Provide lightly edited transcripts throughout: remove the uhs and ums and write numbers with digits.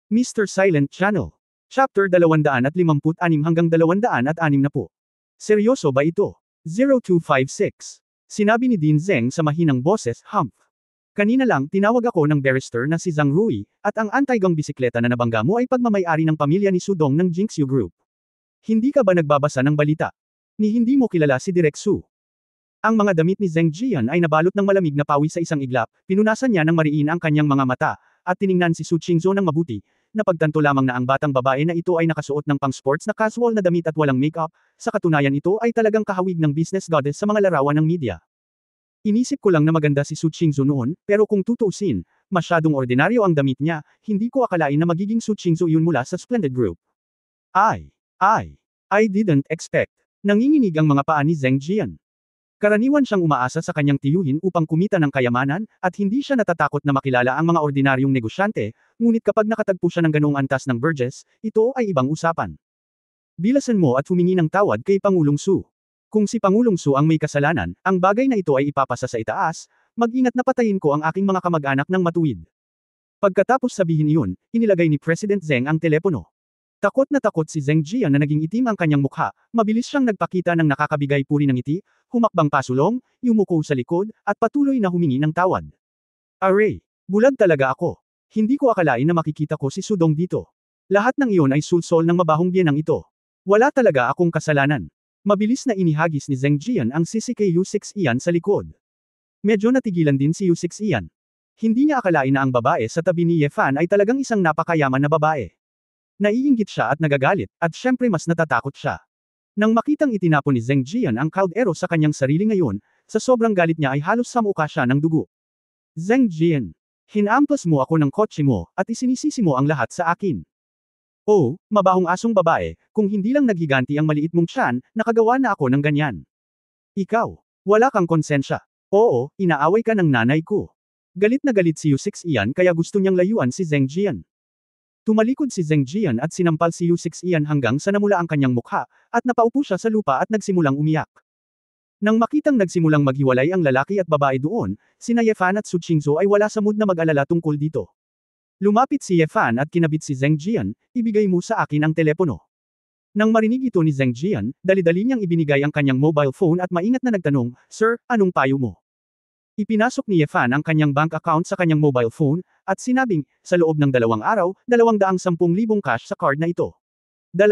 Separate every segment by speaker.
Speaker 1: Mr. Silent Channel. Chapter 256 hanggang 260. Seryoso ba ito? 0256. Sinabi ni Dean Zeng sa mahinang boses, Humph. Kanina lang tinawag ako ng barrister na si Zhang Rui, at ang anti-gang bisikleta na nabangga mo ay pagmamayari ng pamilya ni Sudong ng Jinxiu Group. Hindi ka ba nagbabasa ng balita? Ni hindi mo kilala si Direk Su. Ang mga damit ni Zheng Jian ay nabalot ng malamig na pawis sa isang iglap, pinunasan niya ng mariin ang kanyang mga mata, at tiningnan si Su Qingzhou ng mabuti. Napagtanto lamang na ang batang babae na ito ay nakasuot ng pang-sports na casual na damit at walang makeup, sa katunayan ito ay talagang kahawig ng business goddess sa mga larawan ng media. Inisip ko lang na maganda si Su Qingzhou noon, pero kung tutuusin, masyadong ordinaryo ang damit niya, hindi ko akalain na magiging Su Qingzhou yun mula sa Splendid Group. I didn't expect. Nanginginig ang mga paa ni Zheng Jian. Karaniwan siyang umaasa sa kanyang tiyuhin upang kumita ng kayamanan, at hindi siya natatakot na makilala ang mga ordinaryong negosyante, ngunit kapag nakatagpo siya ng ganoong antas ng Burgess, ito ay ibang usapan. Bilasan mo at humingi ng tawad kay Pangulong Su. Kung si Pangulong Su ang may kasalanan, ang bagay na ito ay ipapasa sa itaas, mag-ingat na patayin ko ang aking mga kamag-anak ng matuwid. Pagkatapos sabihin iyon, inilagay ni President Zeng ang telepono. Takot na takot si Zheng Jian na naging itim ang kanyang mukha, mabilis siyang nagpakita ng nakakabigay puri ng ngiti, humakbang pasulong, yumuko sa likod, at patuloy na humingi ng tawad. Aray! Bulag talaga ako. Hindi ko akalain na makikita ko si Sudong dito. Lahat ng iyon ay sulsol ng mabahong biyenang ito. Wala talaga akong kasalanan. Mabilis na inihagis ni Zheng Jian ang sisi kay Yu Xixian sa likod. Medyo natigilan din si Yu Xixian. Hindi niya akalain na ang babae sa tabi ni Ye Fan ay talagang isang napakayaman na babae. Naiinggit siya at nagagalit, at syempre mas natatakot siya. Nang makitang itinapon ni Zheng Jian ang kaldero sa kanyang sarili ngayon, sa sobrang galit niya ay halos samuka siya ng dugo. Zheng Jian, hinampas mo ako ng kotse mo, at isinisisi mo ang lahat sa akin. Oh, mabahong asong babae, kung hindi lang naghiganti ang maliit mong tiyan, nakagawa na ako ng ganyan. Ikaw, wala kang konsensya. Oo, inaaway ka ng nanay ko. Galit na galit si Yu Xixian kaya gusto niyang layuan si Zheng Jian. Tumalikod si Zheng Jian at sinampal si Yu Xixian hanggang sa namula ang kanyang mukha, at napaupo siya sa lupa at nagsimulang umiyak. Nang makitang nagsimulang maghiwalay ang lalaki at babae doon, sina Ye Fan at Su Qingzhou ay wala sa mood na mag-alala tungkol dito. Lumapit si Ye Fan at kinabit si Zheng Jian, ibigay mo sa akin ang telepono. Nang marinig ito ni Zheng Jian, dali-dali niyang ibinigay ang kanyang mobile phone at maingat na nagtanong, Sir, anong payo mo? Ipinasok ni Ye Fan ang kanyang bank account sa kanyang mobile phone, at sinabing, sa loob ng 2 araw, 210,000 cash sa card na ito. 2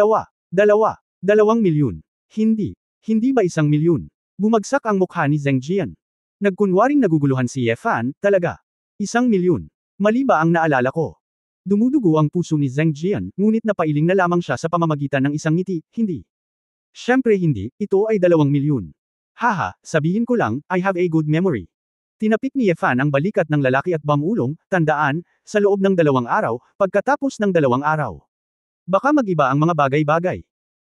Speaker 1: milyon. Hindi ba 1 milyon? Bumagsak ang mukha ni Zheng Jian. Nagkunwaring naguguluhan si Ye Fan, talaga. 1 milyon. Mali ba ang naalala ko? Dumudugo ang puso ni Zheng Jian, ngunit napailing na lamang siya sa pamamagitan ng isang ngiti, hindi. Siyempre hindi, ito ay 2 milyon. Haha, sabihin ko lang, I have a good memory. Tinapik ni Ye Fan ang balikat ng lalaki at bamulong, tandaan, sa loob ng 2 araw, pagkatapos ng 2 araw. Baka mag-iba ang mga bagay-bagay.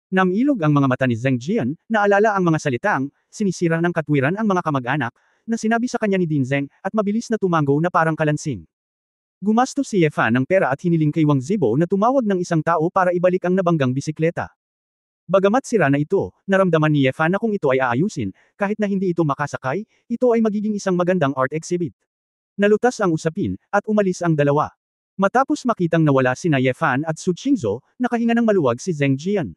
Speaker 1: Namilog ang mga mata ni Zheng Jian, naalala ang mga salitang, sinisira ng katwiran ang mga kamag-anak, na sinabi sa kanya ni Dean Zeng, at mabilis na tumango na parang kalansing. Gumastos si Ye Fan ng pera at hiniling kay Wang Zibo na tumawag ng isang tao para ibalik ang nabanggang bisikleta. Bagamat sira na ito, naramdaman ni Ye Fan na kung ito ay aayusin, kahit na hindi ito makasakay, ito ay magiging isang magandang art exhibit. Nalutas ang usapin, at umalis ang dalawa. Matapos makitang nawala sina Ye Fan at Su Qingzhou, nakahinga ng maluwag si Zheng Jian.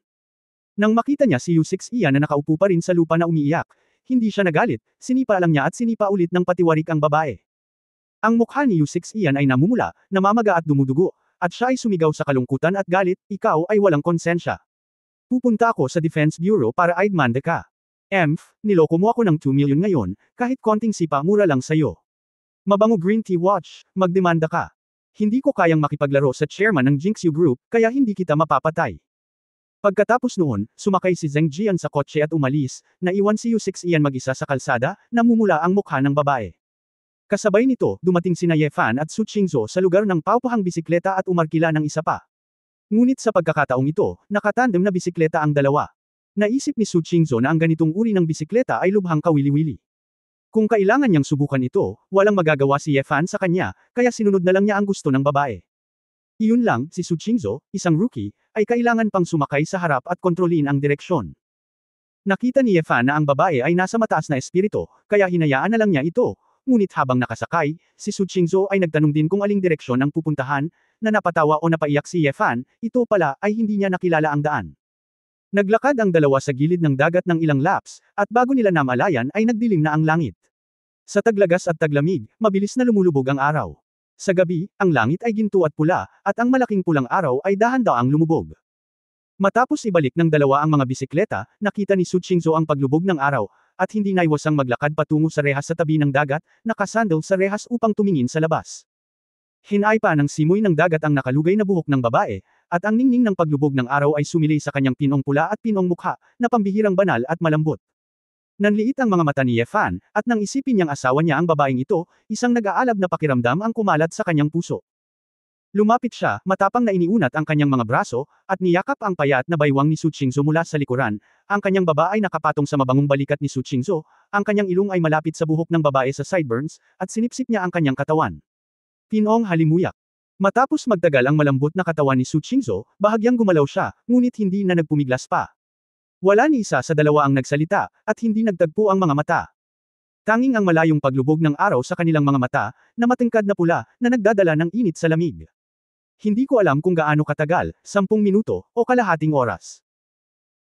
Speaker 1: Nang makita niya si Yu Xixian na nakaupo pa rin sa lupa na umiiyak, hindi siya nagalit, sinipa lang niya at sinipa ulit ng patiwarik ang babae. Ang mukha ni Yu Xixian ay namumula, namamaga at dumudugo, at siya ay sumigaw sa kalungkutan at galit, ikaw ay walang konsensya. Pupunta ako sa Defense Bureau para aidmanda ka. Niloko mo ako ng 2 million ngayon, kahit konting sipa mura lang sayo. Mabango Green Tea Watch, magdemanda ka. Hindi ko kayang makipaglaro sa chairman ng Jinxiu Group, kaya hindi kita mapapatay. Pagkatapos noon, sumakay si Zheng Jian sa kotse at umalis, naiwan si Yu Xixian mag-isa sa kalsada, namumula ang mukha ng babae. Kasabay nito, dumating sina Ye Fan at Su Qingzhou sa lugar ng paupahang bisikleta at umarkila ng isa pa. Ngunit sa pagkakataong ito, nakatandem na bisikleta ang dalawa. Naisip ni Su Qingzhou na ang ganitong uri ng bisikleta ay lubhang kawili-wili. Kung kailangan niyang subukan ito, walang magagawa si Ye Fan sa kanya, kaya sinunod na lang niya ang gusto ng babae. Iyon lang, si Su Qingzhou, isang rookie, ay kailangan pang sumakay sa harap at kontrolin ang direksyon. Nakita ni Ye Fan na ang babae ay nasa mataas na espiritu, kaya hinayaan na lang niya ito, ngunit habang nakasakay, si Su Qingzhou ay nagtanong din kung aling direksyon ang pupuntahan, na napatawa o napaiyak si Ye Fan, ito pala ay hindi niya nakilala ang daan. Naglakad ang dalawa sa gilid ng dagat ng ilang laps, at bago nila namalayan ay nagdilim na ang langit. Sa taglagas at taglamig, mabilis na lumulubog ang araw. Sa gabi, ang langit ay ginto at pula, at ang malaking pulang araw ay dahan-daang lumubog. Matapos ibalik ng dalawa ang mga bisikleta, nakita ni Su Qingzhou ang paglubog ng araw, at hindi naiwasang maglakad patungo sa rehas sa tabi ng dagat, nakasandal sa rehas upang tumingin sa labas. Hinay pa ng simoy ng dagat ang nakalugay na buhok ng babae, at ang ningning ng paglubog ng araw ay sumilay sa kanyang pinong pula at pinong mukha, na pambihirang banal at malambot. Nanliit ang mga mata ni Ye Fan, at nang isipin niyang asawa niya ang babaeng ito, isang nag-aalab na pakiramdam ang kumalat sa kanyang puso. Lumapit siya, matapang na iniunat ang kanyang mga braso, at niyakap ang payat na baywang ni Su Qingzhou mula sa likuran. Ang kanyang baba ay nakapatong sa mabangong balikat ni Su Qingzhou, ang kanyang ilong ay malapit sa buhok ng babae sa sideburns, at sinipsip niya ang kanyang katawan. Pinong halimuyak. Matapos magtagal ang malambot na katawan ni Su Qingzhou, bahagyang gumalaw siya, ngunit hindi na nagpumiglas pa. Wala ni isa sa dalawa ang nagsalita, at hindi nagtagpo ang mga mata. Tanging ang malayong paglubog ng araw sa kanilang mga mata, na matingkad na pula, na nagdadala ng init sa lamig. Hindi ko alam kung gaano katagal, 10 minuto, o kalahating oras.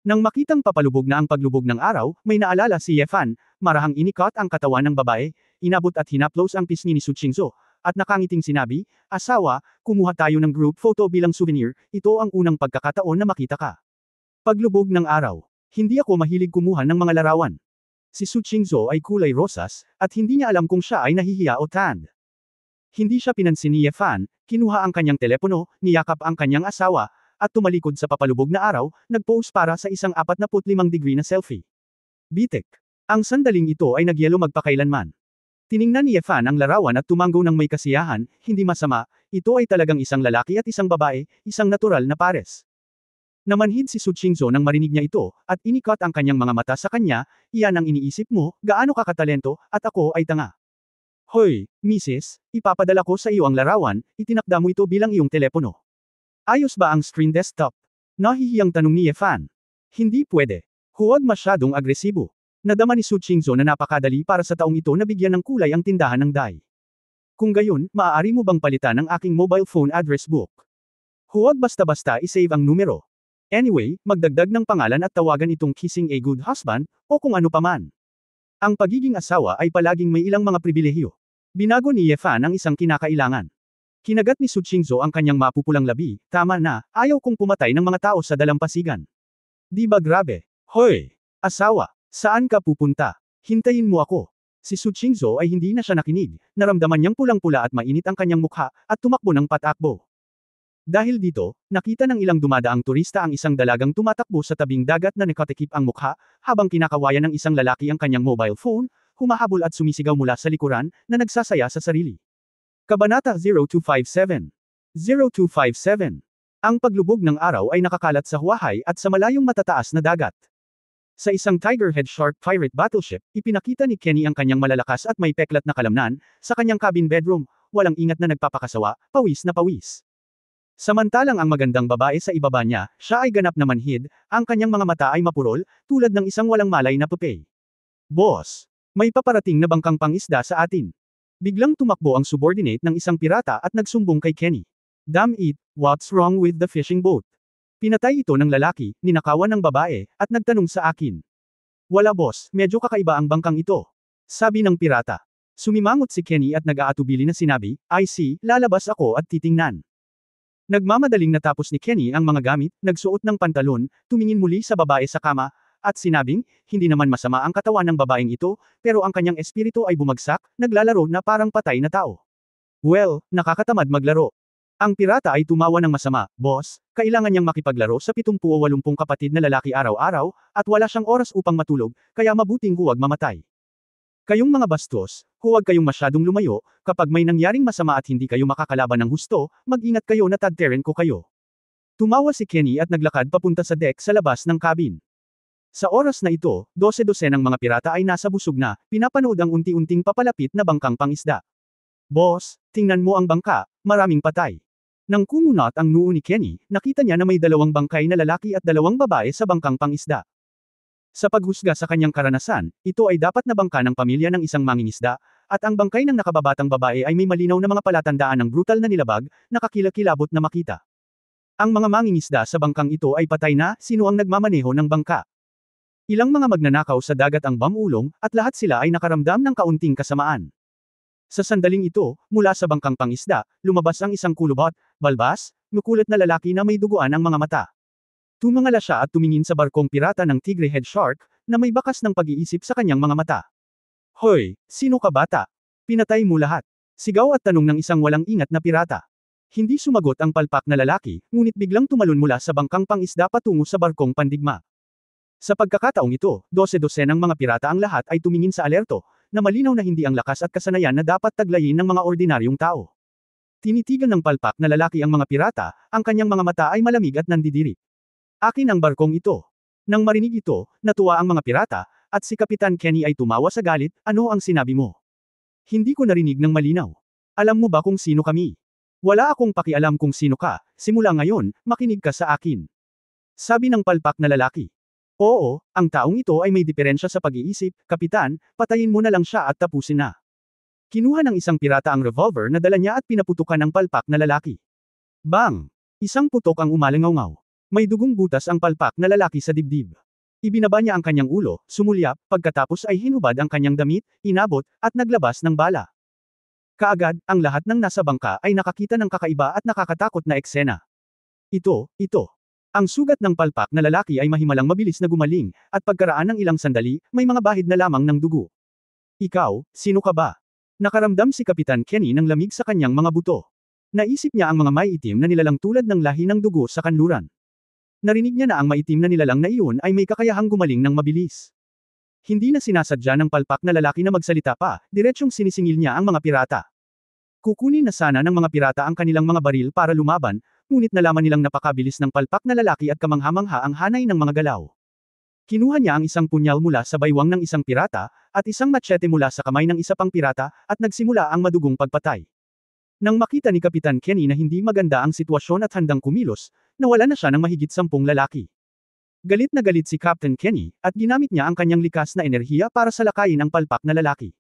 Speaker 1: Nang makitang papalubog na ang paglubog ng araw, may naalala si Ye Fan, marahang inikot ang katawan ng babae, inabot at hinaplos ang pisngi ni Su Qingzhou, at nakangiting sinabi, "Asawa, kumuha tayo ng group photo bilang souvenir, ito ang unang pagkakataon na makita ka." Paglubog ng araw. Hindi ako mahilig kumuha ng mga larawan. Si Su Qingzhou ay kulay rosas, at hindi niya alam kung siya ay nahihiya o tanned. Hindi siya pinansin ni Ye Fan, kinuha ang kanyang telepono, niyakap ang kanyang asawa, at tumalikod sa papalubog na araw, nag-pose para sa isang 45 degree na selfie. Bitik. Ang sandaling ito ay nagyelo magpakailanman. Tiningnan ni Ye Fan ang larawan at tumanggo ng may kasiyahan, hindi masama, ito ay talagang isang lalaki at isang babae, isang natural na pares. Namanhid si Su Qingzhou nang marinig niya ito, at inikot ang kanyang mga mata sa kanya, iyan ang iniisip mo, gaano ka katalento, at ako ay tanga. Hoy, Mrs., ipapadala ko sa iyo ang larawan, itinakda mo ito bilang iyong telepono. Ayos ba ang screen desktop? Nahihiyang tanong ni Ye Fan. Hindi pwede. Huwag masyadong agresibo. Nadama ni Su Qingzhou na napakadali para sa taong ito na bigyan ng kulay ang tindahan ng dye. Kung gayon, maaari mo bang palitan ang aking mobile phone address book? Huwag basta-basta isave ang numero. Anyway, magdagdag ng pangalan at tawagan itong kissing a good husband, o kung ano paman. Ang pagiging asawa ay palaging may ilang mga pribilehiyo. Binago ni Ye Fan ang isang kinakailangan. Kinagat ni Su Qingzhou ang kanyang mapupulang labi, tama na, ayaw kong pumatay ng mga tao sa dalampasigan. Di ba grabe? Hoy! Asawa! Saan ka pupunta? Hintayin mo ako. Si Su Qingzhou ay hindi na siya nakinig, naramdaman niyang pulang-pula at mainit ang kanyang mukha, at tumakbo ng patakbo. Dahil dito, nakita ng ilang dumadaang turista ang isang dalagang tumatakbo sa tabing dagat na nakatikip ang mukha, habang kinakawayan ng isang lalaki ang kanyang mobile phone, humahabol at sumisigaw mula sa likuran, na nagsasaya sa sarili. Kabanata 0257. 0257. Ang paglubog ng araw ay nakakalat sa Huahay at sa malayong matataas na dagat. Sa isang Tigerhead Shark pirate battleship, ipinakita ni Kenny ang kanyang malalakas at may peklat na kalamnan, sa kanyang cabin bedroom, walang ingat na nagpapakasawa, pawis na pawis. Samantalang ang magandang babae sa ibaba niya, siya ay ganap na manhid, ang kanyang mga mata ay mapurol, tulad ng isang walang malay na pupe. Boss! May paparating na bangkang pangisda sa atin. Biglang tumakbo ang subordinate ng isang pirata at nagsumbong kay Kenny. Damn it, what's wrong with the fishing boat? Pinatay ito ng lalaki, ninakawan ng babae, at nagtanong sa akin. Wala boss, medyo kakaiba ang bangkang ito. Sabi ng pirata. Sumimangot si Kenny at nag-aatubili na sinabi, I see, lalabas ako at titingnan. Nagmamadaling natapos ni Kenny ang mga gamit, nagsuot ng pantalon, tumingin muli sa babae sa kama, at sinabing, hindi naman masama ang katawan ng babaeng ito, pero ang kanyang espiritu ay bumagsak, naglalaro na parang patay na tao. Well, nakakatamad maglaro. Ang pirata ay tumawa ng masama, boss, kailangan niyang makipaglaro sa 70 o 80 kapatid na lalaki araw-araw, at wala siyang oras upang matulog, kaya mabuting huwag mamatay. Kayong mga bastos, huwag kayong masyadong lumayo, kapag may nangyaring masama at hindi kayo makakalaban ng husto, mag-ingat kayo na tadteren ko kayo. Tumawa si Kenny at naglakad papunta sa deck sa labas ng cabin. Sa oras na ito, 12 ng mga pirata ay nasa busog na, pinapanood ang unti-unting papalapit na bangkang pangisda. Boss, tingnan mo ang bangka, maraming patay. Nang kumunat ang noo ni Kenny, nakita niya na may 2 bangkay na lalaki at 2 babae sa bangkang pangisda. Sa paghusga sa kanyang karanasan, ito ay dapat na bangka ng pamilya ng isang mangingisda, at ang bangkay ng nakababatang babae ay may malinaw na mga palatandaan ng brutal na nilabag, nakakilakilabot na makita. Ang mga mangingisda sa bangkang ito ay patay na, sino ang nagmamaneho ng bangka? Ilang mga magnanakaw sa dagat ang bamulong, at lahat sila ay nakaramdam ng kaunting kasamaan. Sa sandaling ito, mula sa bangkang pangisda, lumabas ang isang kulubot, balbas, nukulat na lalaki na may duguan ang mga mata. Tumangala siya at tumingin sa barkong pirata ng Tigre Head Shark, na may bakas ng pag-iisip sa kanyang mga mata. Hoy, sino ka bata? Pinatay mo lahat. Sigaw at tanong ng isang walang ingat na pirata. Hindi sumagot ang palpak na lalaki, ngunit biglang tumalon mula sa bangkang pangisda patungo sa barkong pandigma. Sa pagkakataong ito, 12-dosenang mga pirata ang lahat ay tumingin sa alerto, na malinaw na hindi ang lakas at kasanayan na dapat taglayin ng mga ordinaryong tao. Tinitigan ng palpak na lalaki ang mga pirata, ang kanyang mga mata ay malamig at nandidiri. Akin ang barkong ito. Nang marinig ito, natuwa ang mga pirata, at si Kapitan Kenny ay tumawa sa galit, ano ang sinabi mo? Hindi ko narinig ng malinaw. Alam mo ba kung sino kami? Wala akong pakialam kung sino ka, simula ngayon, makinig ka sa akin. Sabi ng palpak na lalaki. Oo, ang taong ito ay may diferensya sa pag-iisip, Kapitan, patayin mo na lang siya at tapusin na. Kinuha ng isang pirata ang revolver na dala niya at pinaputukan ng palpak na lalaki. Bang! Isang putok ang umalangaw-ngaw. May dugong butas ang palpak na lalaki sa dibdib. Ibinaba niya ang kanyang ulo, sumulyap, pagkatapos ay hinubad ang kanyang damit, inabot, at naglabas ng bala. Kaagad, ang lahat ng nasa bangka ay nakakita ng kakaiba at nakakatakot na eksena. Ito. Ang sugat ng palpak na lalaki ay mahimalang mabilis na gumaling, at pagkaraan ng ilang sandali, may mga bahid na lamang ng dugo. Ikaw, sino ka ba? Nakaramdam si Kapitan Kenny ng lamig sa kanyang mga buto. Naisip niya ang mga maiitim na nilalang tulad ng lahi ng dugo sa kanluran. Narinig niya na ang maitim na nilalang na iyon ay may kakayahang gumaling ng mabilis. Hindi na sinasadya ng palpak na lalaki na magsalita pa, diretsyong sinisingil niya ang mga pirata. Kukunin na sana ng mga pirata ang kanilang mga baril para lumaban, ngunit nalaman nilang napakabilis ng palpak na lalaki at kamangha-mangha ang hanay ng mga galaw. Kinuha niya ang isang punyal mula sa baywang ng isang pirata, at isang machete mula sa kamay ng isa pang pirata, at nagsimula ang madugong pagpatay. Nang makita ni Kapitan Kenny na hindi maganda ang sitwasyon at handang kumilos, nawala na siya ng mahigit 10 lalaki. Galit na galit si Captain Kenny, at ginamit niya ang kanyang likas na enerhiya para salakayin ang palpak na lalaki.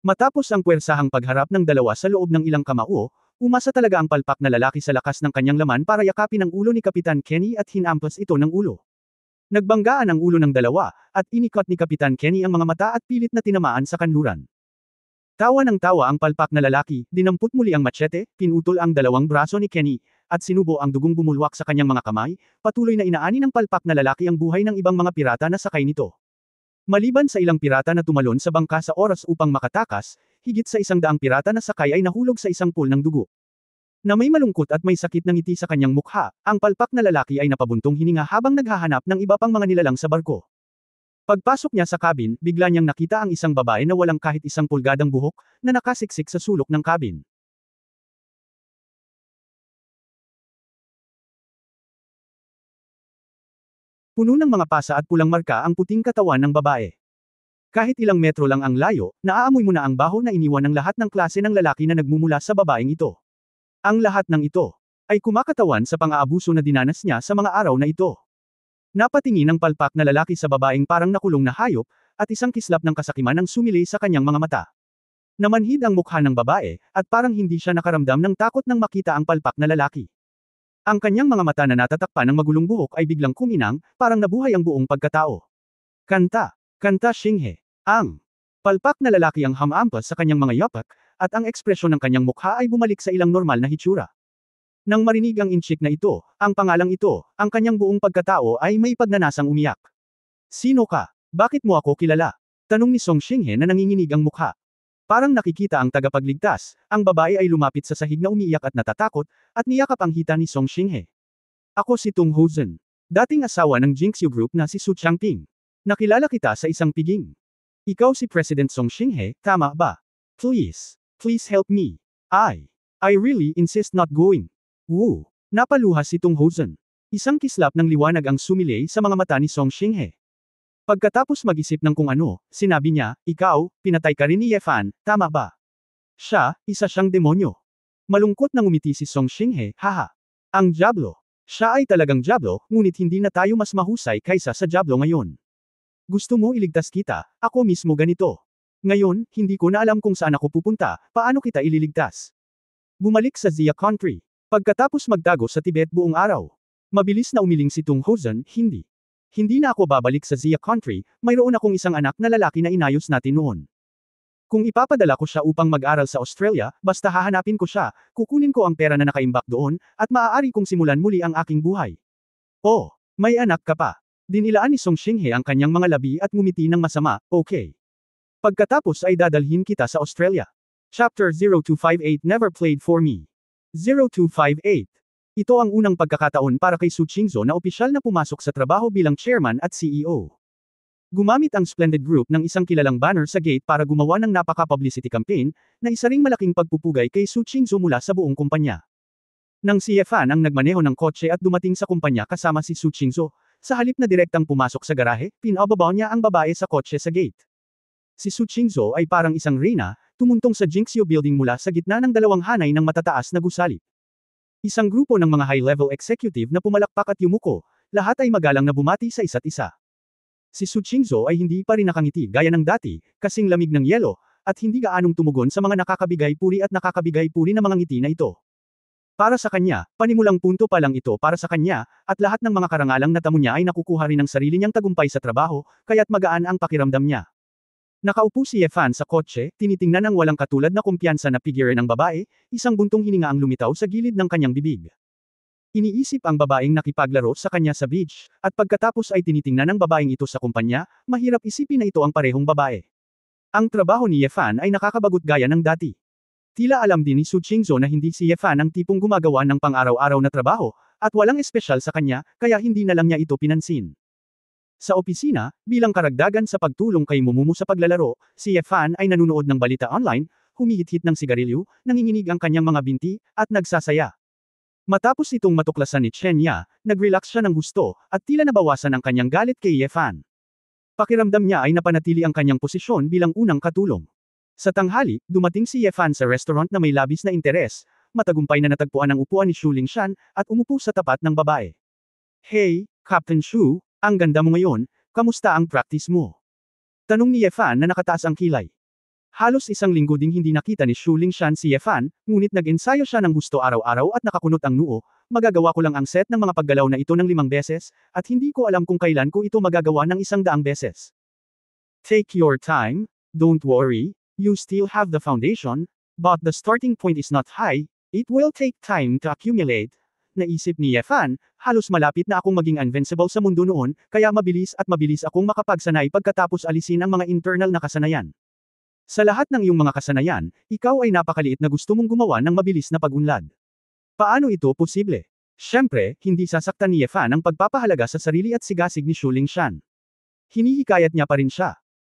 Speaker 1: Matapos ang puwersahang pagharap ng dalawa sa loob ng ilang kamao, umasa talaga ang palpak na lalaki sa lakas ng kanyang laman para yakapin ang ulo ni Kapitan Kenny at hinampas ito ng ulo. Nagbanggaan ang ulo ng dalawa, at inikot ni Kapitan Kenny ang mga mata at pilit na tinamaan sa kanluran. Tawa ng tawa ang palpak na lalaki, dinampot muli ang machete, pinutol ang dalawang braso ni Kenny, at sinubo ang dugong bumulwak sa kanyang mga kamay, patuloy na inaani ng palpak na lalaki ang buhay ng ibang mga pirata na sakay nito. Maliban sa ilang pirata na tumalon sa bangka sa oras upang makatakas, higit sa 100 pirata na sakay ay nahulog sa isang pool ng dugo. Na may malungkot at may sakit na ngiti sa kanyang mukha, ang palpak na lalaki ay napabuntong hininga habang naghahanap ng iba pang mga nilalang sa barko. Pagpasok niya sa cabin, bigla niyang nakita ang isang babae na walang kahit 1 pulgadang buhok, na nakasiksik sa sulok ng cabin. Puno ng mga pasa at pulang marka ang puting katawan ng babae. Kahit ilang metro lang ang layo, naaamoy mo na ang baho na iniwan ng lahat ng klase ng lalaki na nagmumula sa babaeng ito. Ang lahat ng ito ay kumakatawan sa pang-aabuso na dinanas niya sa mga araw na ito. Napatingin ang palpak na lalaki sa babaeng parang nakulong na hayop, at isang kislap ng kasakiman ang sumili sa kanyang mga mata. Namanhid ang mukha ng babae, at parang hindi siya nakaramdam ng takot nang makita ang palpak na lalaki. Ang kanyang mga mata na natatakpan ng magulong buhok ay biglang kuminang, parang nabuhay ang buong pagkatao. Kanta Xinghe. Ang palpak na lalaki ang hamampas sa kanyang mga yapak, at ang ekspresyon ng kanyang mukha ay bumalik sa ilang normal na hitsura. Nang marinig ang inchik na ito, ang pangalang ito, ang kanyang buong pagkatao ay may pagnanasang umiyak. Sino ka? Bakit mo ako kilala? Tanong ni Song Xinghe na nanginginig ang mukha. Parang nakikita ang tagapagligtas, ang babae ay lumapit sa sahig na umiiyak at natatakot, at niyakap ang hita ni Song Xinghe. Ako si Tung Hozhen. Dating asawa ng Jinxiu Group na si Su Changping. Nakilala kita sa isang piging. Ikaw si President Song Xinghe, tama ba? Please help me. I really insist not going. Woo! Napaluha si Tung Hozhen. Isang kislap ng liwanag ang sumilay sa mga mata ni Song Xinghe. Pagkatapos mag-isip ng kung ano, sinabi niya, ikaw, pinatay ka rin ni Ye Fan, tama ba? Siya, isa siyang demonyo. Malungkot na ngumiti si Song Xinghe, haha. Ang Diablo. Siya ay talagang Diablo, ngunit hindi na tayo mas mahusay kaysa sa Diablo ngayon. Gusto mo iligtas kita, ako mismo ganito. Ngayon, hindi ko na alam kung saan ako pupunta, paano kita ililigtas? Bumalik sa Zia Country. Pagkatapos magtago sa Tibet buong araw. Mabilis na umiling si Tung Hozan, hindi. Hindi na ako babalik sa Zia Country, mayroon akong isang anak na lalaki na inayos natin noon. Kung ipapadala ko siya upang mag-aral sa Australia, basta hahanapin ko siya, kukunin ko ang pera na nakaimbak doon, at maaari kong simulan muli ang aking buhay. Oh, may anak ka pa. Dinilaan ni Song Xinghe ang kanyang mga labi at ngumiti ng masama, okay. Pagkatapos ay dadalhin kita sa Australia. Chapter 0258 Never Played for Me. 0258. Ito ang unang pagkakataon para kay Su Qingzhou na opisyal na pumasok sa trabaho bilang chairman at CEO. Gumamit ang Splendid Group ng isang kilalang banner sa gate para gumawa ng napaka-publicity campaign, na isa ring malaking pagpupugay kay Su Qingzhou mula sa buong kumpanya. Nang si Ye Fan ang nagmaneho ng kotse at dumating sa kumpanya kasama si Su Qingzhou, sa halip na direktang pumasok sa garahe, pinababaw niya ang babae sa kotse sa gate. Si Su Qingzhou ay parang isang reyna, tumuntong sa Jinxiu Building mula sa gitna ng dalawang hanay ng matataas na gusali. Isang grupo ng mga high-level executive na pumalakpak at yumuko, lahat ay magalang na bumati sa isa't isa. Si Su Qingzhou ay hindi pa rin nakangiti gaya ng dati, kasing lamig ng yelo, at hindi gaanong tumugon sa mga nakakabigay-puri na mga ngiti na ito. Para sa kanya, panimulang punto pa lang ito para sa kanya, at lahat ng mga karangalang natamo niya ay nakukuha rin ng sarili niyang tagumpay sa trabaho, kaya't magaan ang pakiramdam niya. Nakaupo si Ye Fan sa kotse, tinitingnan ang walang katulad na kumpiyansa na figure ng babae, isang buntong hininga ang lumitaw sa gilid ng kanyang bibig. Iniisip ang babaeng nakipaglaro sa kanya sa beach, at pagkatapos ay tinitingnan ng babaeng ito sa kumpanya, mahirap isipin na ito ang parehong babae. Ang trabaho ni Ye Fan ay nakakabagot gaya ng dati. Tila alam din ni Su Qingzhou na hindi si Ye Fan ang tipong gumagawa ng pang-araw-araw na trabaho, at walang espesyal sa kanya, kaya hindi na lang niya ito pinansin. Sa opisina, bilang karagdagan sa pagtulong kay Mumumu sa paglalaro, si Ye Fan ay nanunood ng balita online, humihit-hit ng sigarilyo, nanginginig ang kanyang mga binti, at nagsasaya. Matapos itong matuklasan ni Chen Ya, nag-relax siya ng gusto, at tila nabawasan ang kanyang galit kay Ye Fan. Pakiramdam niya ay napanatili ang kanyang posisyon bilang unang katulong. Sa tanghali, dumating si Ye Fan sa restaurant na may labis na interes, matagumpay na natagpuan ang upuan ni Shu Lingshan, at umupo sa tapat ng babae. Hey, Captain Shu, ang ganda mo ngayon, kamusta ang practice mo? Tanong ni Ye Fan na nakataas ang kilay. Halos isang linggo ding hindi nakita ni Shu Lingshan si Ye Fan, ngunit nag-ensayo siya ng gusto araw-araw at nakakunot ang noo, magagawa ko lang ang set ng mga paggalaw na ito ng 5 beses, at hindi ko alam kung kailan ko ito magagawa ng 100 beses. Take your time, don't worry, you still have the foundation, but the starting point is not high, it will take time to accumulate. Naisip ni Ye Fan, halos malapit na akong maging invincible sa mundo noon, kaya mabilis akong makapagsanay pagkatapos alisin ang mga internal na kasanayan. Sa lahat ng iyong mga kasanayan, ikaw ay napakaliit na gusto mong gumawa ng mabilis na pag-unlad. Paano ito posible? Siyempre, hindi sasaktan ni Ye Fan ang pagpapahalaga sa sarili at sigasig ni Shu Lingshan. Hinihikayat niya pa rin siya.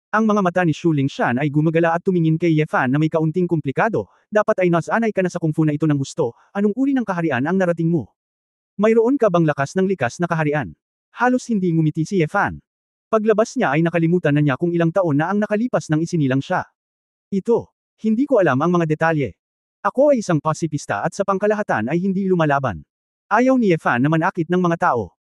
Speaker 1: Ang mga mata ni Shu Lingshan ay gumagala at tumingin kay Ye Fan na may kaunting komplikado, dapat ay nasanay ka na sa kung fu na ito ng gusto, anong uri ng kaharian ang narating mo? Mayroon ka bang lakas ng likas na kaharian? Halos hindi ngumiti si Ye Fan. Paglabas niya ay nakalimutan na niya kung ilang taon na ang nakalipas nang isinilang siya. Ito. Hindi ko alam ang mga detalye. Ako ay isang pasipista at sa pangkalahatan ay hindi lumalaban. Ayaw ni Ye Fan na manakit ng mga tao.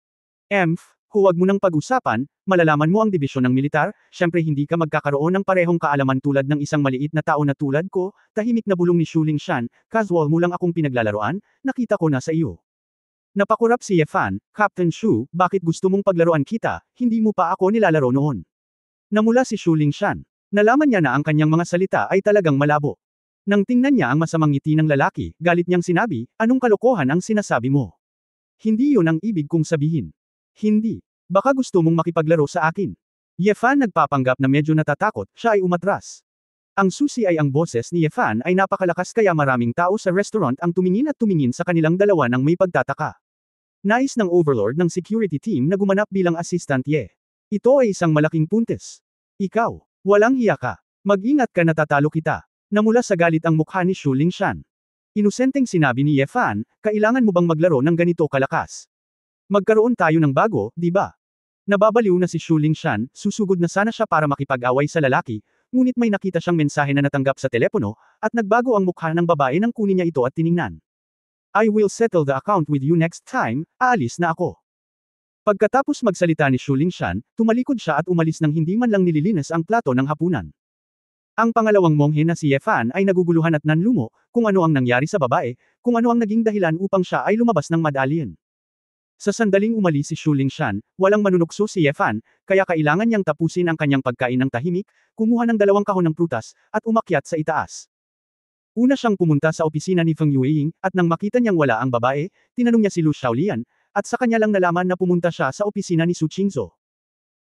Speaker 1: Huwag mo nang pag-usapan, malalaman mo ang dibisyon ng militar, syempre hindi ka magkakaroon ng parehong kaalaman tulad ng isang maliit na tao na tulad ko, tahimik na bulong ni Shu Lingshan, casual mo lang akong pinaglalaroan, nakita ko na sa iyo. Napakurap si Ye Fan, Captain Shu, bakit gusto mong paglaruan kita, hindi mo pa ako nilalaro noon. Namula si Shu Lingshan. Nalaman niya na ang kanyang mga salita ay talagang malabo. Nang tingnan niya ang masamang ngiti ng lalaki, galit niyang sinabi, anong kalokohan ang sinasabi mo? Hindi yun ang ibig kong sabihin. Hindi. Baka gusto mong makipaglaro sa akin. Ye Fan nagpapanggap na medyo natatakot, siya ay umatras. Ang susi ay ang boses ni Ye Fan ay napakalakas kaya maraming tao sa restaurant ang tumingin at tumingin sa kanilang dalawa nang may pagtataka. Nais ng overlord ng security team na gumanap bilang assistant Ye. Ito ay isang malaking puntes. Ikaw. Walang hiya ka. Mag-ingat ka natatalo kita. Namula sa galit ang mukha ni Shu Lingshan. Inosenteng sinabi ni Ye Fan, kailangan mo bang maglaro ng ganito kalakas? Magkaroon tayo ng bago, di ba? Nababaliw na si Shu Lingshan, susugod na sana siya para makipag-away sa lalaki, ngunit may nakita siyang mensahe na natanggap sa telepono, at nagbago ang mukha ng babae nang kunin niya ito at tiningnan. I will settle the account with you next time, aalis na ako. Pagkatapos magsalita ni Shu Lingshan, tumalikod siya at umalis nang hindi man lang nililinis ang plato ng hapunan. Ang pangalawang monghe na si Ye Fan ay naguguluhan at nanlumo, kung ano ang nangyari sa babae, kung ano ang naging dahilan upang siya ay lumabas ng madalian. Sa sandaling umalis si Shu Lingshan, walang manunukso si Ye Fan, kaya kailangan niyang tapusin ang kanyang pagkain ng tahimik, kumuha ng 2 kahon ng prutas, at umakyat sa itaas. Una siyang pumunta sa opisina ni Feng Yueying, at nang makita niyang wala ang babae, tinanong niya si Lu Xiaolian, at sa kanya lang nalaman na pumunta siya sa opisina ni Su Qingzhou.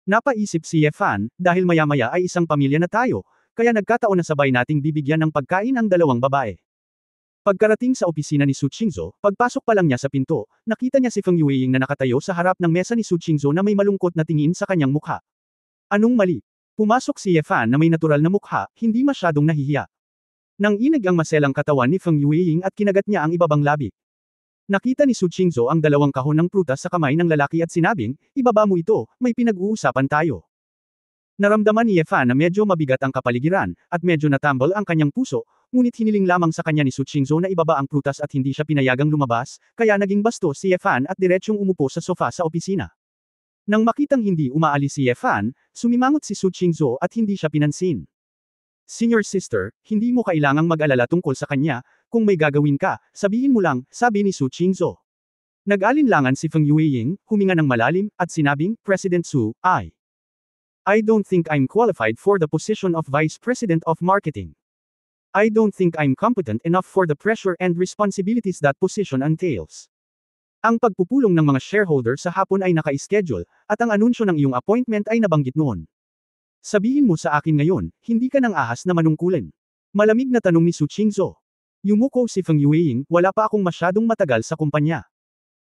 Speaker 1: Napaisip si Ye Fan, dahil maya-maya ay isang pamilya na tayo, kaya nagkataon na sabay nating bibigyan ng pagkain ang 2 babae. Pagkarating sa opisina ni Su Qingzhou, pagpasok pa lang niya sa pinto, nakita niya si Feng Yueying na nakatayo sa harap ng mesa ni Su Qingzhou na may malungkot na tingin sa kanyang mukha. Anong mali? Pumasok si Ye Fan na may natural na mukha, hindi masyadong nahihiya. Nang inag ang maselang katawan ni Feng Yueying at kinagat niya ang ibabang labi. Nakita ni Su Qingzhou ang 2 kahon ng prutas sa kamay ng lalaki at sinabing, ibaba mo ito, may pinag-uusapan tayo. Naramdaman ni Ye Fan na medyo mabigat ang kapaligiran, at medyo natambol ang kanyang puso, ngunit hiniling lamang sa kanya ni Su Qingzhou na ibaba ang prutas at hindi siya pinayagang lumabas, kaya naging bastos si Ye Fan at diretsyong umupo sa sofa sa opisina. Nang makitang hindi umaalis si Ye Fan, sumimangot si Su Qingzhou at hindi siya pinansin. Senior sister, hindi mo kailangang mag-alala tungkol sa kanya, kung may gagawin ka, sabihin mo lang, sabi ni Su Qingzhou. Nag-alinlangan si Feng Yueying, huminga ng malalim, at sinabing, President Su, I don't think I'm qualified for the position of Vice President of Marketing. I don't think I'm competent enough for the pressure and responsibilities that position entails. Ang pagpupulong ng mga shareholder sa hapon ay naka-schedule, at ang anunsyo ng iyong appointment ay nabanggit noon. Sabihin mo sa akin ngayon, hindi ka nang ahas na manungkulan. Malamig na tanong ni Su Qingzhou. Yumuko si Feng Yueying, wala pa akong masyadong matagal sa kumpanya.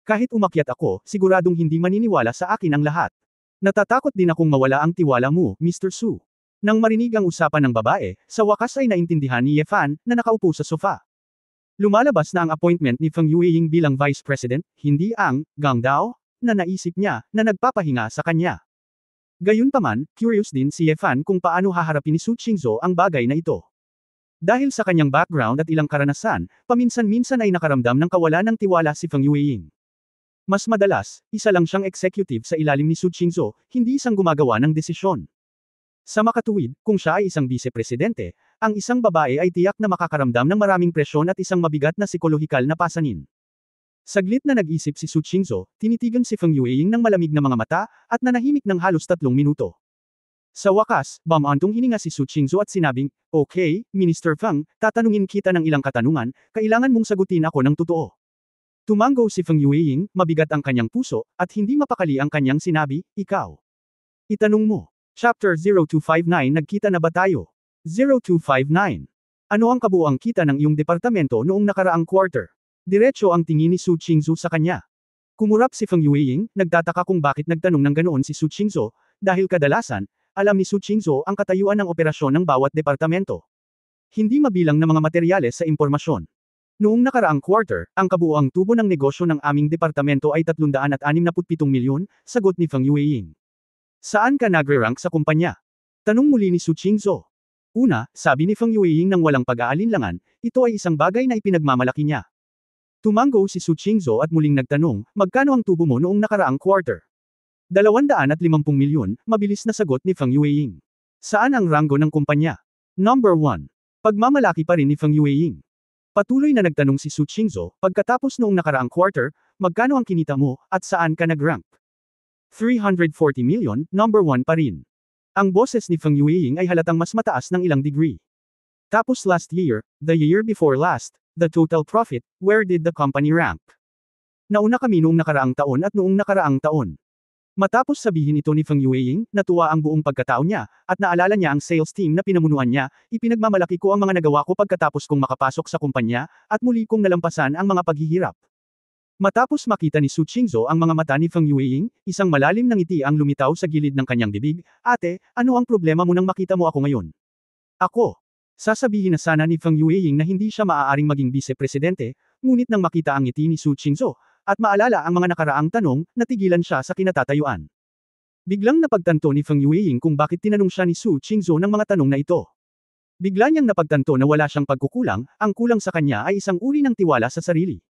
Speaker 1: Kahit umakyat ako, siguradong hindi maniniwala sa akin ang lahat. Natatakot din akong mawala ang tiwala mo, Mr. Su. Nang marinig ang usapan ng babae, sa wakas ay naintindihan ni Ye Fan, na nakaupo sa sofa. Lumalabas na ang appointment ni Feng Yueying bilang Vice President, hindi ang Gang Dao, na naisip niya, na nagpapahinga sa kanya. Gayunpaman, curious din si Ye Fan kung paano haharapin ni Su Qingzhou ang bagay na ito. Dahil sa kanyang background at ilang karanasan, paminsan-minsan ay nakaramdam ng kawalan ng tiwala si Feng Yueying. Mas madalas, isa lang siyang executive sa ilalim ni Su Qingzhou, hindi isang gumagawa ng desisyon. Sa makatuwid, kung siya ay isang vice-presidente, ang isang babae ay tiyak na makakaramdam ng maraming presyon at isang mabigat na psikolohikal na pasanin. Saglit na nag-isip si Su Qingzhou, tinitigan si Feng Yueying ng malamig na mga mata, at nanahimik ng halos 3 minuto. Sa wakas, bumantong hininga si Su Qingzhou at sinabing, Okay, Minister Feng, tatanungin kita ng ilang katanungan, kailangan mong sagutin ako ng totoo. Tumango si Feng Yueying, mabigat ang kanyang puso, at hindi mapakali ang kanyang sinabi, ikaw. Itanong mo. Chapter 0259 Nagkita na ba tayo? 0259. Ano ang kabuuang kita ng iyong departamento noong nakaraang quarter? Diretso ang tingin ni Su Qingzhou sa kanya. Kumurap si Feng Yueying, nagtataka kung bakit nagtanong ng ganoon si Su Qingzhou, dahil kadalasan, alam ni Su Qingzhou ang katayuan ng operasyon ng bawat departamento. Hindi mabilang na mga materyales sa impormasyon. Noong nakaraang quarter, ang kabuuang tubo ng negosyo ng aming departamento ay 367 milyon, sagot ni Feng Yueying. Saan ka nagre-rank sa kumpanya? Tanong muli ni Su Qingzhou. Una, sabi ni Feng Yueying nang walang pag-aalinlangan, ito ay isang bagay na ipinagmamalaki niya. Tumango si Su Qingzhou at muling nagtanong, magkano ang tubo mo noong nakaraang quarter? 250 milyon, mabilis na sagot ni Feng Yueying. Saan ang ranggo ng kumpanya? Number 1. Pagmamalaki pa rin ni Feng Yueying. Patuloy na nagtanong si Su Qingzhou, pagkatapos noong nakaraang quarter, magkano ang kinita mo, at saan ka nag-rank? 340 million, number 1 pa rin. Ang boses ni Feng Yueying ay halatang mas mataas ng ilang degree. Tapos last year, the year before last, the total profit, where did the company rank? Nauna kami noong nakaraang taon at noong nakaraang taon. Matapos sabihin ito ni Feng Yueying, natuwa ang buong pagkatao niya, at naalala niya ang sales team na pinamunuan niya, ipinagmamalaki ko ang mga nagawa ko pagkatapos kong makapasok sa kumpanya, at muli kong nalampasan ang mga paghihirap. Matapos makita ni Su Qingzhou ang mga mata ni Feng Yueying, isang malalim na ngiti ang lumitaw sa gilid ng kanyang bibig, ate, ano ang problema mo nang makita mo ako ngayon? Ako. Sasabihin na sana ni Feng Yueying na hindi siya maaaring maging vice-presidente, ngunit nang makita ang ngiti ni Su Qingzhou, at maalala ang mga nakaraang tanong, natigilan siya sa kinatatayuan. Biglang napagtanto ni Feng Yueying kung bakit tinanong siya ni Su Qingzhou ng mga tanong na ito. Bigla niyang napagtanto na wala siyang pagkukulang, ang kulang sa kanya ay isang uri ng tiwala sa sarili.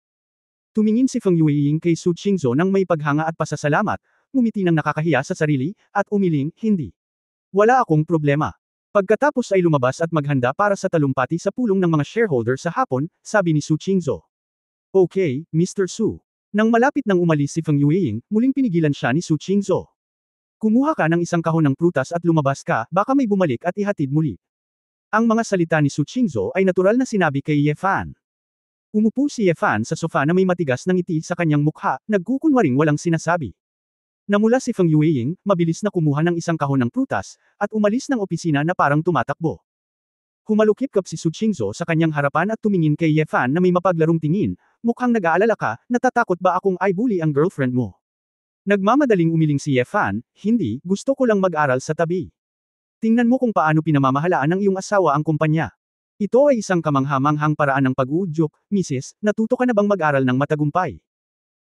Speaker 1: Tumingin si Feng Yueying kay Su Qingzhou nang may paghanga at pasasalamat, ngumiti ng nakakahiya sa sarili, at umiling, hindi. Wala akong problema. Pagkatapos ay lumabas at maghanda para sa talumpati sa pulong ng mga shareholder sa hapon, sabi ni Su Qingzhou. Okay, Mr. Su. Nang malapit nang umalis si Feng Yueying, muling pinigilan siya ni Su Qingzhou. Kumuha ka ng isang kahon ng prutas at lumabas ka, baka may bumalik at ihatid muli. Ang mga salita ni Su Qingzhou ay natural na sinabi kay Ye Fan. Umupo si Ye Fan sa sofa na may matigas na ngiti sa kanyang mukha, nagkukunwaring walang sinasabi. Namula si Feng Yueying, mabilis na kumuha ng isang kahon ng prutas, at umalis ng opisina na parang tumatakbo. Humalukip-kap si Su Qingzhou sa kanyang harapan at tumingin kay Ye Fan na may mapaglarong tingin, mukhang nag-aalala ka, natatakot ba akong i-bully ang girlfriend mo? Nagmamadaling umiling si Ye Fan, hindi, gusto ko lang mag-aral sa tabi. Tingnan mo kung paano pinamamahalaan ng iyong asawa ang kumpanya. Ito ay isang kamangha-manghang paraan ng pag-uudyok, Mrs., natuto ka na bang mag-aral ng matagumpay?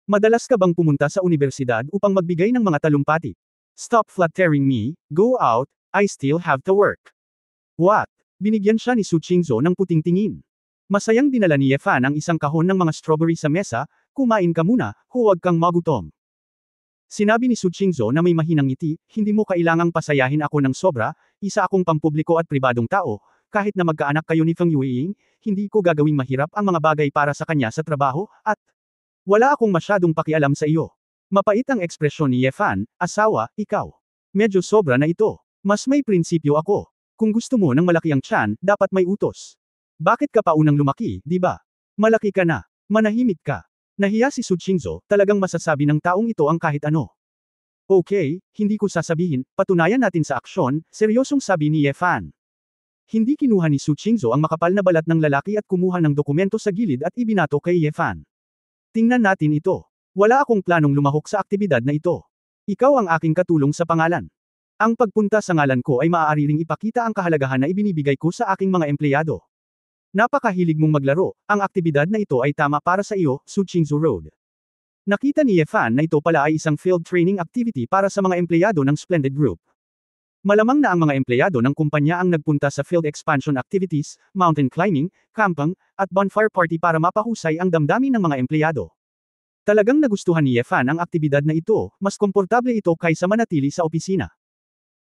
Speaker 1: Madalas ka bang pumunta sa universidad upang magbigay ng mga talumpati? Stop flattering me, go out, I still have to work. What? Binigyan siya ni Su Qingzhou ng puting tingin. Masayang dinala ni Ye Fan ang isang kahon ng mga strawberry sa mesa, kumain ka muna, huwag kang magutom. Sinabi ni Su Qingzhou na may mahinang ngiti, hindi mo kailangang pasayahin ako ng sobra, isa akong pampubliko at pribadong tao, kahit na magkaanak kayo ni Feng Yueying, hindi ko gagawing mahirap ang mga bagay para sa kanya sa trabaho, at wala akong masyadong pakialam sa iyo. Mapait ang ekspresyon ni Ye Fan, asawa, ikaw. Medyo sobra na ito. Mas may prinsipyo ako. Kung gusto mo ng malaki ang tiyan, dapat may utos. Bakit ka pa unang lumaki, di ba? Malaki ka na. Manahimik ka. Nahiya si Su Qingzhou, talagang masasabi ng taong ito ang kahit ano. Okay, hindi ko sasabihin, patunayan natin sa aksyon, seryosong sabi ni Ye Fan. Hindi kinuha ni Su Qingzhou ang makapal na balat ng lalaki at kumuha ng dokumento sa gilid at ibinato kay Ye Fan. Tingnan natin ito. Wala akong planong lumahok sa aktibidad na ito. Ikaw ang aking katulong sa pangalan. Ang pagpunta sa ngalan ko ay maaari ring ipakita ang kahalagahan na ibinibigay ko sa aking mga empleyado. Napakahilig mong maglaro, ang aktibidad na ito ay tama para sa iyo, Su Qingzhou Road. Nakita ni Ye Fan na ito pala ay isang field training activity para sa mga empleyado ng Splendid Group. Malamang na ang mga empleyado ng kumpanya ang nagpunta sa field expansion activities, mountain climbing, camping, at bonfire party para mapahusay ang damdamin ng mga empleyado. Talagang nagustuhan ni Ye Fan ang aktibidad na ito, mas komportable ito kaysa manatili sa opisina.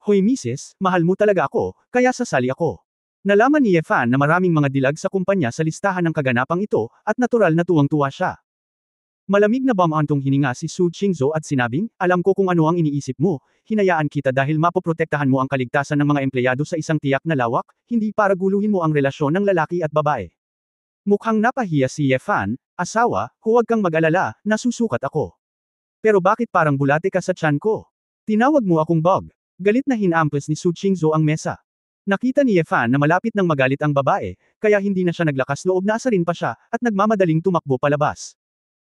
Speaker 1: Hoy Mrs., mahal mo talaga ako, kaya sasali ako. Nalaman ni Ye Fan na maraming mga dilag sa kumpanya sa listahan ng kaganapang ito, at natural na tuwang-tuwa siya. Malamig na bumantong hininga si Su Qingzhou at sinabing, alam ko kung ano ang iniisip mo, hinayaan kita dahil mapoprotektahan mo ang kaligtasan ng mga empleyado sa isang tiyak na lawak, hindi para guluhin mo ang relasyon ng lalaki at babae. Mukhang napahiya si Ye Fan, asawa, huwag kang mag-alala, nasusukat ako. Pero bakit parang bulate ka sa tiyan ko? Tinawag mo akong Bob. Galit na hinampes ni Su Qingzhou ang mesa. Nakita ni Ye Fan na malapit nang magalit ang babae, kaya hindi na siya naglakas loob na asarin pa siya, at nagmamadaling tumakbo palabas.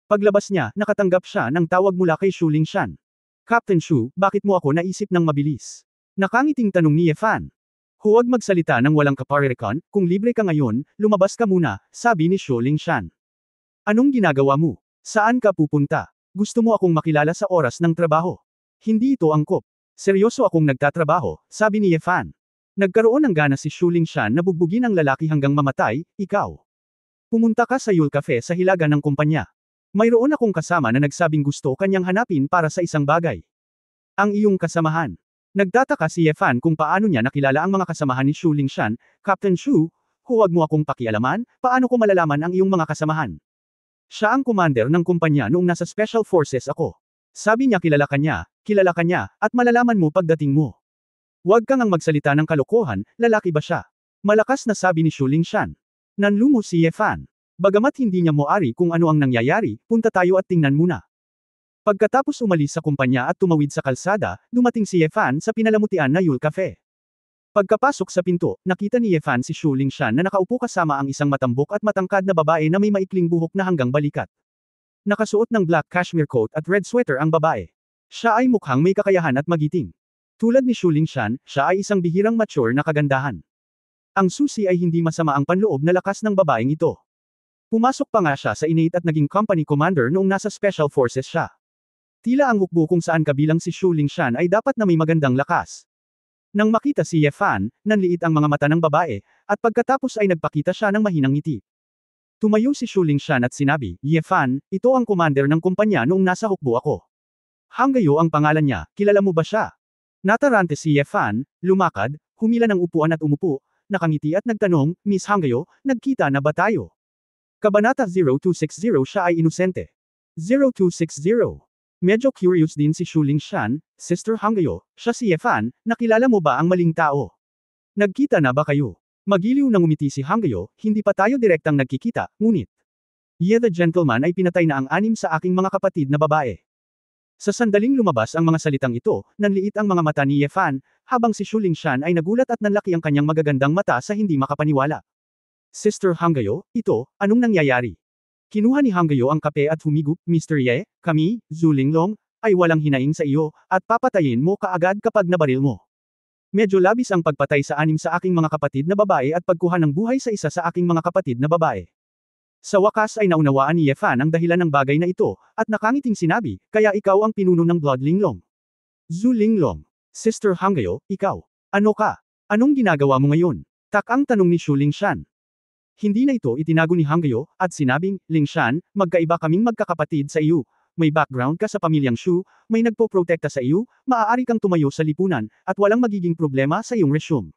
Speaker 1: Paglabas niya, nakatanggap siya ng tawag mula kay Shu Lingshan. Captain Shu, bakit mo ako naisip ng mabilis? Nakangiting tanong ni Ye Fan. Huwag magsalita ng walang kaparerekan, kung libre ka ngayon, lumabas ka muna, sabi ni Shu Lingshan. Anong ginagawa mo? Saan ka pupunta? Gusto mo akong makilala sa oras ng trabaho? Hindi ito angkop. Seryoso akong nagtatrabaho, sabi ni Ye Fan. Nagkaroon ng gana si Shu Lingshan na bugbugin ang lalaki hanggang mamatay, ikaw. Pumunta ka sa Yule Cafe sa hilaga ng kumpanya. Mayroon akong kasama na nagsabing gusto kanyang hanapin para sa isang bagay. Ang iyong kasamahan. Nagtataka si Ye Fan kung paano niya nakilala ang mga kasamahan ni Shu Lingshan, Captain Shu, huwag mo akong pakialaman, paano ko malalaman ang iyong mga kasamahan? Siya ang commander ng kumpanya noong nasa Special Forces ako. Sabi niya kilala ka niya, at malalaman mo pagdating mo. Huwag kang ang magsalita ng kalokohan, lalaki ba siya? Malakas na sabi ni Shu Lingshan. Nanlumo si Ye Fan. Bagamat hindi niya moari kung ano ang nangyayari, punta tayo at tingnan muna. Pagkatapos umalis sa kumpanya at tumawid sa kalsada, dumating si Ye Fan sa pinalamutian na Yule Cafe. Pagkapasok sa pinto, nakita ni Ye Fan si Shu Lingshan na nakaupo kasama ang isang matambok at matangkad na babae na may maikling buhok na hanggang balikat. Nakasuot ng black cashmere coat at red sweater ang babae. Siya ay mukhang may kakayahan at magiting. Tulad ni Shu Lingshan, siya ay isang bihirang mature na kagandahan. Ang susi ay hindi masama ang panloob na lakas ng babaeng ito. Pumasok pa nga siya sa innate at naging company commander noong nasa Special Forces siya. Tila ang hukbo kung saan kabilang si Shu Lingshan ay dapat na may magandang lakas. Nang makita si Ye Fan, nanliit ang mga mata ng babae, at pagkatapos ay nagpakita siya ng mahinang ngiti. Tumayo si Shu Lingshan at sinabi, Ye Fan, ito ang commander ng kumpanya noong nasa hukbo ako. Hanggayo ang pangalan niya, kilala mo ba siya? Natarante si Yefan, lumakad, humila ng upuan at umupo, nakangiti at nagtanong, Miss Hangyo, nagkita na ba tayo? Kabanata 0260 siya ay inosente. 0260. Medyo curious din si Shuling Shan, Sister Hangyo, siya si Yefan, nakilala mo ba ang maling tao? Nagkita na ba kayo? Magiliw nang umiti si Hangyo, hindi pa tayo direktang nagkikita, ngunit. Ye the gentleman ay pinatay na ang 6 sa aking mga kapatid na babae. Sa sandaling lumabas ang mga salitang ito, nanliit ang mga mata ni Yefan, habang si Shuling Shan ay nagulat at nanlaki ang kanyang magagandang mata sa hindi makapaniwala. Sister Hangyo, ito, anong nangyayari? Kinuha ni Hangyo ang kape at humigup, Mr. Ye, kami, Zulinglong, ay walang hinaing sa iyo, at papatayin mo kaagad kapag nabaril mo. Medyo labis ang pagpatay sa 6 sa aking mga kapatid na babae at pagkuha ng buhay sa isa sa aking mga kapatid na babae. Sa wakas ay naunawaan ni Yefan ang dahilan ng bagay na ito, at nakangiting sinabi, kaya ikaw ang pinuno ng Bloodlinglong. Zulinglong. Sister Hangyo, ikaw. Ano ka? Anong ginagawa mo ngayon? Takang tanong ni Shuling Shan. Hindi na ito itinago ni Hangyo, at sinabing, Ling Shan, magkaiba kaming magkakapatid sa iyo. May background ka sa pamilyang Shu, may nagpoprotekta sa iyo, maaari kang tumayo sa lipunan, at walang magiging problema sa iyong resume.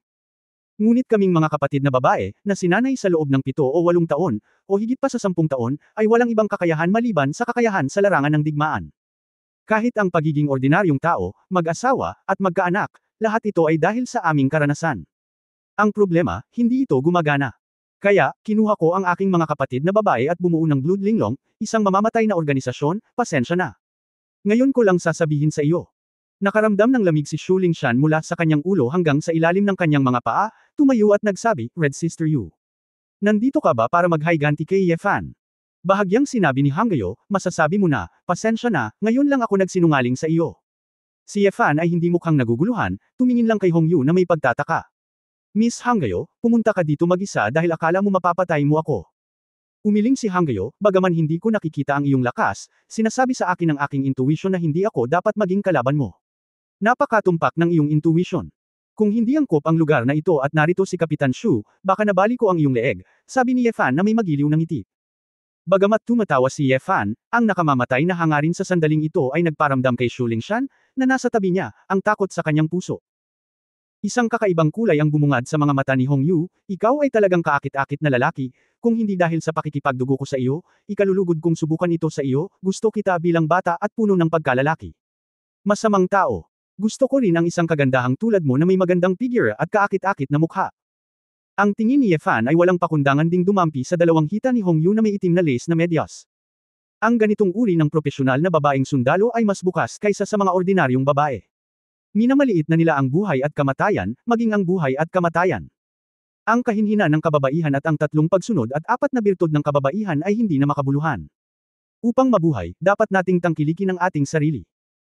Speaker 1: Ngunit kaming mga kapatid na babae, na sinanay sa loob ng 7 o 8 taon, o higit pa sa 10 taon, ay walang ibang kakayahan maliban sa kakayahan sa larangan ng digmaan. Kahit ang pagiging ordinaryong tao, mag-asawa, at magkaanak, lahat ito ay dahil sa aming karanasan. Ang problema, hindi ito gumagana. Kaya, kinuha ko ang aking mga kapatid na babae at bumuo ng Bloodlinglong, isang mamamatay na organisasyon, pasensya na. Ngayon ko lang sasabihin sa iyo. Nakaramdam ng lamig si Shuling Shan mula sa kanyang ulo hanggang sa ilalim ng kanyang mga paa, tumayo at nagsabi, Red Sister Yu. Nandito ka ba para maghiganti kay Yefan? Bahagyang sinabi ni Hangyo, masasabi mo na, pasensya na, ngayon lang ako nagsinungaling sa iyo. Si Yefan ay hindi mukhang naguguluhan, tumingin lang kay Hongyu na may pagtataka. Miss Hangyo, pumunta ka dito mag-isa dahil akala mo mapapatay mo ako. Umiling si Hangyo, bagaman hindi ko nakikita ang iyong lakas, sinasabi sa akin ng aking intuition na hindi ako dapat maging kalaban mo. Napakatumpak ng iyong intuition. Kung hindi angkop ang lugar na ito at narito si Kapitan Shu, baka nabali ko ang iyong leeg, sabi ni Yefan na may magiliw ng ngiti. Bagamat tumatawa si Yefan, ang nakamamatay na hangarin sa sandaling ito ay nagparamdam kay Shuling Shan, na nasa tabi niya, ang takot sa kanyang puso. Isang kakaibang kulay ang bumungad sa mga mata ni Hongyu, ikaw ay talagang kaakit-akit na lalaki, kung hindi dahil sa pakikipagdugo ko sa iyo, ikalulugod kong subukan ito sa iyo, gusto kita bilang bata at puno ng pagkalalaki. Masamang tao. Gusto ko rin ang isang kagandahang tulad mo na may magandang figure at kaakit-akit na mukha. Ang tingin ni Yefan ay walang pakundangan ding dumampi sa dalawang hita ni Hongyu na may itim na lace na medyas. Ang ganitong uri ng propesyonal na babaeng sundalo ay mas bukas kaysa sa mga ordinaryong babae. Minamaliit na nila ang buhay at kamatayan, maging ang buhay at kamatayan. Ang kahinhinan ng kababaihan at ang 3 pagsunod at 4 na birtud ng kababaihan ay hindi na makabuluhan. Upang mabuhay, dapat nating tangkilikin ang ating sarili.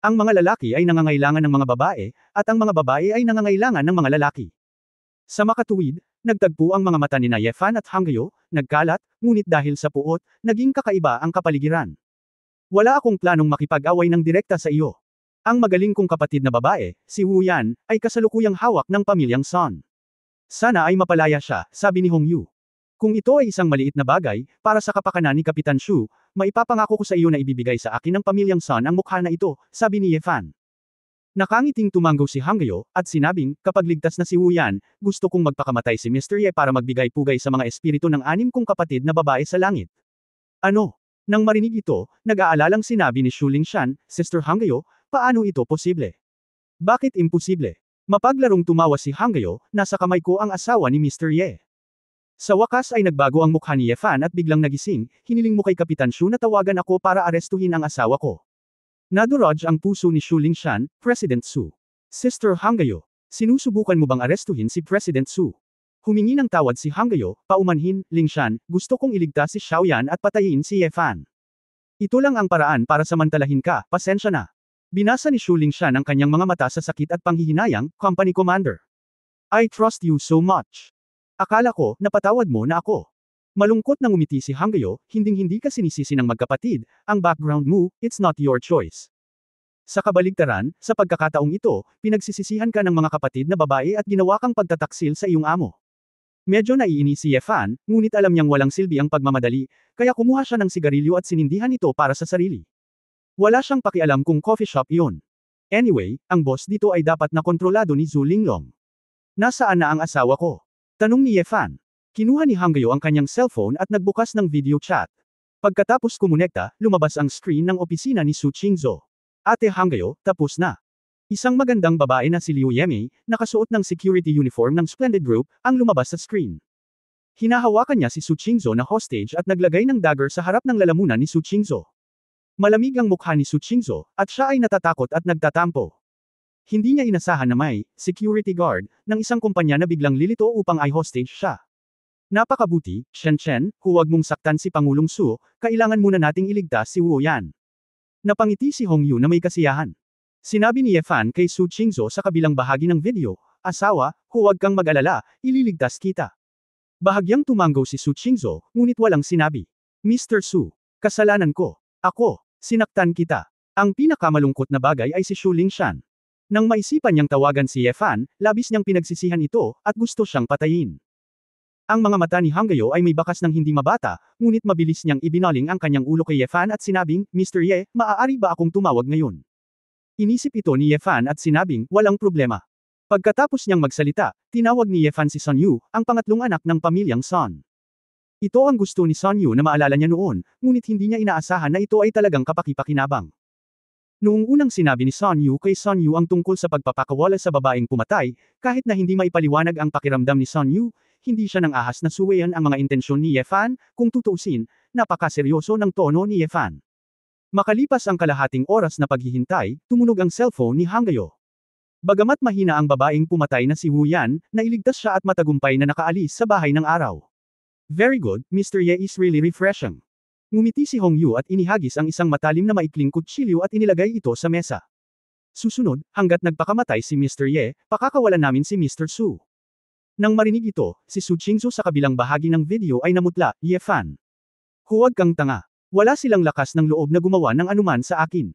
Speaker 1: Ang mga lalaki ay nangangailangan ng mga babae, at ang mga babae ay nangangailangan ng mga lalaki. Sa makatuwid, nagtagpo ang mga mata ni Yefan at Hangyo, nagkalat, ngunit dahil sa puot, naging kakaiba ang kapaligiran. Wala akong planong makipag-away ng direkta sa iyo. Ang magaling kong kapatid na babae, si Wu Yan, ay kasalukuyang hawak ng pamilyang Son. Sana ay mapalaya siya, sabi ni Hongyu. Kung ito ay isang maliit na bagay, para sa kapakanan ni Kapitan Shu, maipapangako ko sa iyo na ibibigay sa akin ng pamilyang Son ang mukha na ito, sabi ni Yefan. Nakangiting tumanggo si Hangyo, at sinabing, kapag ligtas na si Wu Yan, gusto kong magpakamatay si Mr. Ye para magbigay-pugay sa mga espiritu ng 6 kong kapatid na babae sa langit. Ano? Nang marinig ito, nag-aalalang sinabi ni Shuling Shan, Sister Hangyo, paano ito posible? Bakit imposible? Mapaglarong tumawa si Hangyo, nasa kamay ko ang asawa ni Mr. Ye. Sa wakas ay nagbago ang mukha ni Yefan at biglang nagising, hiniling mo kay Kapitan Shu na tawagan ako para arestuhin ang asawa ko. Nadurog ang puso ni Shuling Shan, President Su. Sister Hangyo, sinusubukan mo bang arestuhin si President Su? Humingi ng tawad si Hangyo, paumanhin, Ling Shan, gusto kong iligtas si Xiaoyan at patayin si Yefan. Ito lang ang paraan para samantalahin ka, pasensya na. Binasa ni Shuling Shan ang kanyang mga mata sa sakit at panghihinayang, Company Commander. I trust you so much. Akala ko, napatawad mo na ako. Malungkot nang umiti si Hangyo, hinding-hindi ka sinisisi ng magkapatid, ang background mo, it's not your choice. Sa kabaligtaran, sa pagkakataong ito, pinagsisisihan ka ng mga kapatid na babae at ginawa kang pagtataksil sa iyong amo. Medyo naiinis si Yefan, ngunit alam niyang walang silbi ang pagmamadali, kaya kumuha siya ng sigarilyo at sinindihan ito para sa sarili. Wala siyang pakialam kung coffee shop iyon. Anyway, ang boss dito ay dapat na kontrolado ni Zhu Linglong. Nasaan na ang asawa ko? Tanong ni Ye Fan. Kinuha ni Hangyo ang kanyang cellphone at nagbukas ng video chat. Pagkatapos kumonekta, lumabas ang screen ng opisina ni Su Qingzhou. Ate Hangyo, tapos na. Isang magandang babae na si Liu Yemei, nakasuot ng security uniform ng Splendid Group, ang lumabas sa screen. Hinahawakan niya si Su Qingzhou na hostage at naglagay ng dagger sa harap ng lalamunan ni Su Qingzhou. Malamig ang mukha ni Su Qingzhou, at siya ay natatakot at nagtatampo. Hindi niya inasahan na may security guard ng isang kumpanya na biglang lilito upang i-hostage siya. Napakabuti, Shen Chen, huwag mong saktan si Pangulong Su, kailangan muna nating iligtas si Wu Yan. Napangiti si Hong Yu na may kasiyahan. Sinabi ni Ye Fan kay Su Qingzhou sa kabilang bahagi ng video, asawa, huwag kang mag-alala, ililigtas kita. Bahagyang tumanggo si Su Qingzhou, ngunit walang sinabi. Mr. Su, kasalanan ko. Ako, sinaktan kita. Ang pinakamalungkot na bagay ay si Xu Lingshan. Nang maisipan niyang tawagan si Ye Fan, labis niyang pinagsisihan ito, at gusto siyang patayin. Ang mga mata ni Hangyo ay may bakas ng hindi mabata, ngunit mabilis niyang ibinaling ang kanyang ulo kay Ye Fan at sinabing, Mr. Ye, maaari ba akong tumawag ngayon? Inisip ito ni Ye Fan at sinabing, walang problema. Pagkatapos niyang magsalita, tinawag ni Ye Fan si Son Yu, ang pangatlong anak ng pamilyang Son. Ito ang gusto ni Son Yu na maalala niya noon, ngunit hindi niya inaasahan na ito ay talagang kapaki-pakinabang. Noong unang sinabi ni Son Yu kay Son Yu ang tungkol sa pagpapakawala sa babaeng pumatay, kahit na hindi maipaliwanag ang pakiramdam ni Son Yu, hindi siya nang ahas na suwayan ang mga intensyon ni Ye Fan, kung tutuusin, napakaseryoso ng tono ni Ye Fan. Makalipas ang kalahating oras na paghihintay, tumunog ang cellphone ni Hangyo. Bagamat mahina ang babaeng pumatay na si Wu Yan, nailigtas siya at matagumpay na nakaalis sa bahay ng araw. Very good, Mr. Ye is really refreshing. Ngumiti si Hong Yu at inihagis ang isang matalim na maikling kutsilyo at inilagay ito sa mesa. Susunod, hanggat nagpakamatay si Mr. Ye, pakakawalan namin si Mr. Su. Nang marinig ito, si Su Qingzhou sa kabilang bahagi ng video ay namutla, Ye Fan. Huwag kang tanga. Wala silang lakas ng loob na gumawa ng anuman sa akin.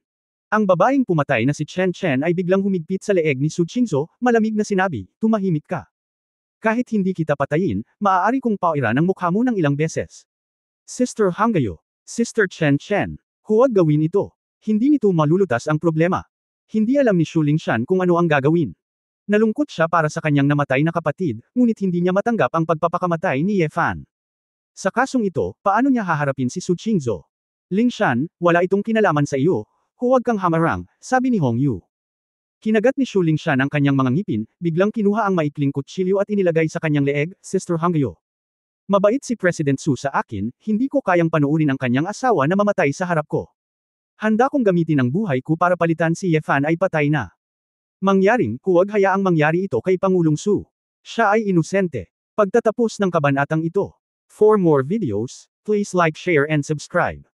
Speaker 1: Ang babaeng pumatay na si Chen Chen ay biglang humigpit sa leeg ni Su Qingzhou, malamig na sinabi, tumahimik ka. Kahit hindi kita patayin, maaari kong pauiran ang mukha mo ng ilang beses. Sister Hangyo, Sister Chen Chen, huwag gawin ito. Hindi nito malulutas ang problema. Hindi alam ni Xu Lingshan kung ano ang gagawin. Nalungkot siya para sa kanyang namatay na kapatid, ngunit hindi niya matanggap ang pagpapakamatay ni Ye Fan. Sa kasong ito, paano niya haharapin si Su Qingzhou? Lingshan, wala itong kinalaman sa iyo. Huwag kang hamarang, sabi ni Hong Yu. Kinagat ni Xu Lingshan ang kanyang mga ngipin, biglang kinuha ang maikling kutsilyo at inilagay sa kanyang leeg, Sister Hangyo. Mabait si President Su sa akin, hindi ko kayang panuurin ang kanyang asawa na mamatay sa harap ko. Handa kong gamitin ang buhay ko para palitan si Ye Fan ay patay na. Mangyaring, huwag hayaang mangyari ito kay Pangulong Su. Siya ay inosente. Pagtatapos ng kabanatang ito. For more videos, please like, share and subscribe.